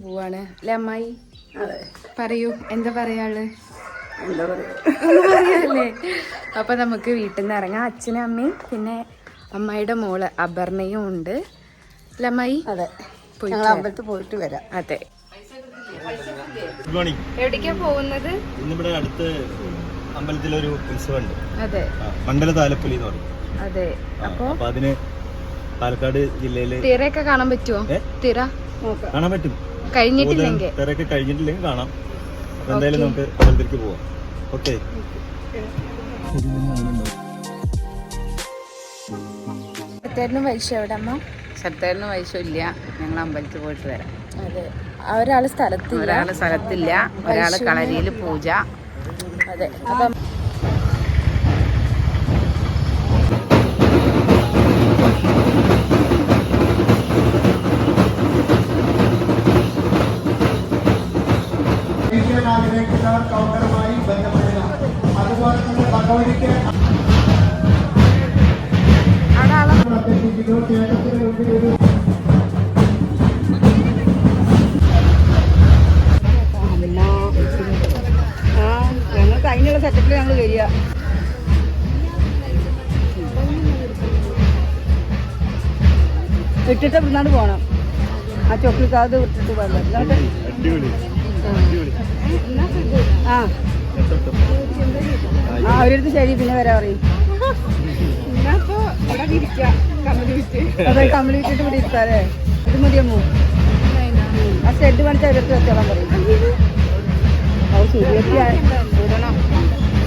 പോവാണ് അല്ലെ അമ്മായി? പറയൂ, എന്താ പറയാള്? പറയാല്ലേ? അപ്പൊ നമുക്ക് വീട്ടിൽ നിന്ന് ഇറങ്ങാം. അച്ഛനും അമ്മയും പിന്നെ അമ്മായിയുടെ മോള് അപർണയും ഉണ്ട് അല്ലെ അമ്മായി? അതെ, അമ്പലത്തിൽ പോയിട്ട് വരാം. അതെ. Good morning. എവിടേക്കാ പോകുന്നത്? ഇന്നിവിടെ അടുത്ത് അമ്പലത്തിലൊരു ഉത്സവമുണ്ട്. അതെ, മണ്ഡല താലപ്പൊലി എന്ന് പറയും. അതെ. അപ്പൊ അതിന് പാലക്കാട് ജില്ലയില് തിറയൊക്കെ കാണാൻ പറ്റുമോ? തിറ കാണാൻ പറ്റും. കഴിഞ്ഞിട്ടില്ലെങ്കിൽ തിറയൊക്കെ കഴിഞ്ഞിട്ടില്ലെങ്കിൽ കാണാം. എന്തായാലും നമുക്ക് അമ്പലത്തിലേക്ക് പോവാം. ഓക്കെ. ശരത്തേട്ടനും വൈശോ എവിടെ അമ്മ? ശരത്തേട്ടനും വയസ്സും ഇല്ല, ഞങ്ങൾ അമ്പലത്തിൽ പോയിട്ട് വരാം. അതെ, ഒരാള് സ്ഥലത്തില്ല, ഒരാള് സ്ഥലത്തില്ല, ഒരാള് കളരിയിൽ പൂജ. അതെ. അപ്പം കൗണ്ടറുമായി ബന്ധപ്പെടുക. അതുപോലെ തന്നെ ഭഗവതിക്ക് അഭ്യർത്ഥിക്കുന്നു. ക്ഷേത്രത്തിന് മുമ്പിൽ ഒരു ഞങ്ങൾക്ക് അതിനുള്ള സെറ്റപ്പിൽ ഞങ്ങൾ വരിക. ഇട്ടിട്ട് ഇവിടുന്നാണ്ട് പോകണം. ആ ചൊക്കിക്കാത് വിട്ടിട്ട് പോകാം. അവരടുത്ത് ശരി, പിന്നെ വരാ പറയും. അതെ, കമ്മല് വിട്ടിട്ട് ഇവിടെ ഇരിക്കാല്ലേ? ഇത് മതിയമ്മോ? ആ സ്റ്റെഡ് പണിച്ച് അവരടുത്ത് വെച്ചോളാൻ പറയും.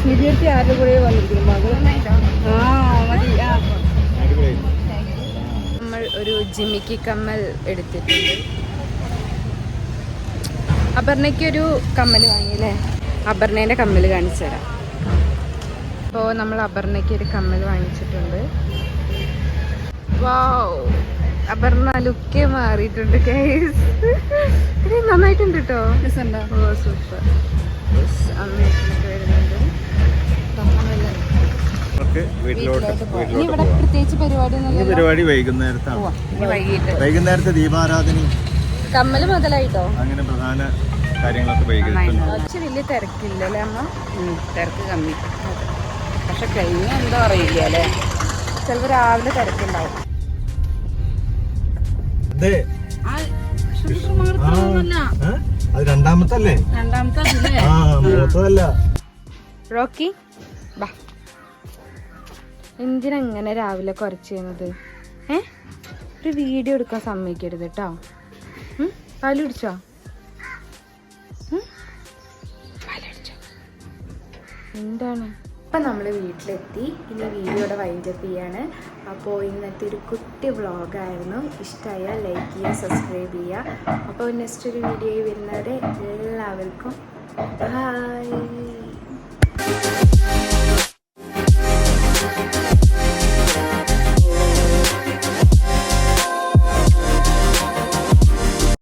ശരിയെത്തി ആരുടെ കൂടെ വന്നിരിക്കുന്നു മകള്. മതി. നമ്മൾ ഒരു ജിമിക്കി കമ്മൽ എടുത്തിട്ടുണ്ട്. അപർണയ്ക്കൊരു കമ്മൽ വാങ്ങിയല്ലേ? അപർണേൻ്റെ കമ്മൽ കാണിച്ചു തരാം. അപ്പോൾ നമ്മൾ അപർണയ്ക്ക് ഒരു കമ്മൽ വാങ്ങിച്ചിട്ടുണ്ട്. വാവ്, അപർണ ലുക്കേ മാറിയിട്ടുണ്ട്. നന്നായിട്ടുണ്ട് കേട്ടോ. ഓ സൂപ്പർ. അമ്മയൊക്കെ വരുന്നുണ്ട്. ഇനി ഇവിടെ പ്രത്യേകിച്ച് പരിപാടി വൈകുന്നേരത്താണ്. വൈകുന്നേരത്തെ ദീപാരാധന, കമ്മല് മുതലായിട്ടോ. അങ്ങനെ പ്രധാന കാര്യങ്ങളൊക്കെ വൈകിട്ടുണ്ട്. പക്ഷെ വലിയ തിരക്കില്ല അല്ലേ അമ്മ? തിരക്ക് കമ്മി. പക്ഷെ കഴിഞ്ഞ എന്താ അറിയില്ല അല്ലേ? ചിലപ്പോൾ രാവിലെ തിരക്കുണ്ടാവും. അത് രണ്ടാമത്തല്ലേ? മൂത്തതല്ല. റോക്കി ബാ. എന്തിനങ്ങനെ രാവിലെ കുറച്ച് ചെയ്യുന്നത്? ഒരു വീഡിയോ എടുക്കാൻ സമ്മതിക്കരുത് കേട്ടോ. പാല് കുടിച്ചോ? എന്താണ്? അപ്പം നമ്മൾ വീട്ടിലെത്തി. ഇനി വീഡിയോയുടെ വൈൻഡപ്പ് ചെയ്യാണ്. അപ്പോൾ ഇന്നത്തെ ഒരു കുട്ടി വ്ളോഗായിരുന്നു. ഇഷ്ടമായാൽ ലൈക്ക് ചെയ്യുക, സബ്സ്ക്രൈബ് ചെയ്യുക. അപ്പോൾ നെക്സ്റ്റ് ഒരു വീഡിയോയിൽ വരുന്നവരെ എല്ലാവർക്കും ബൈ.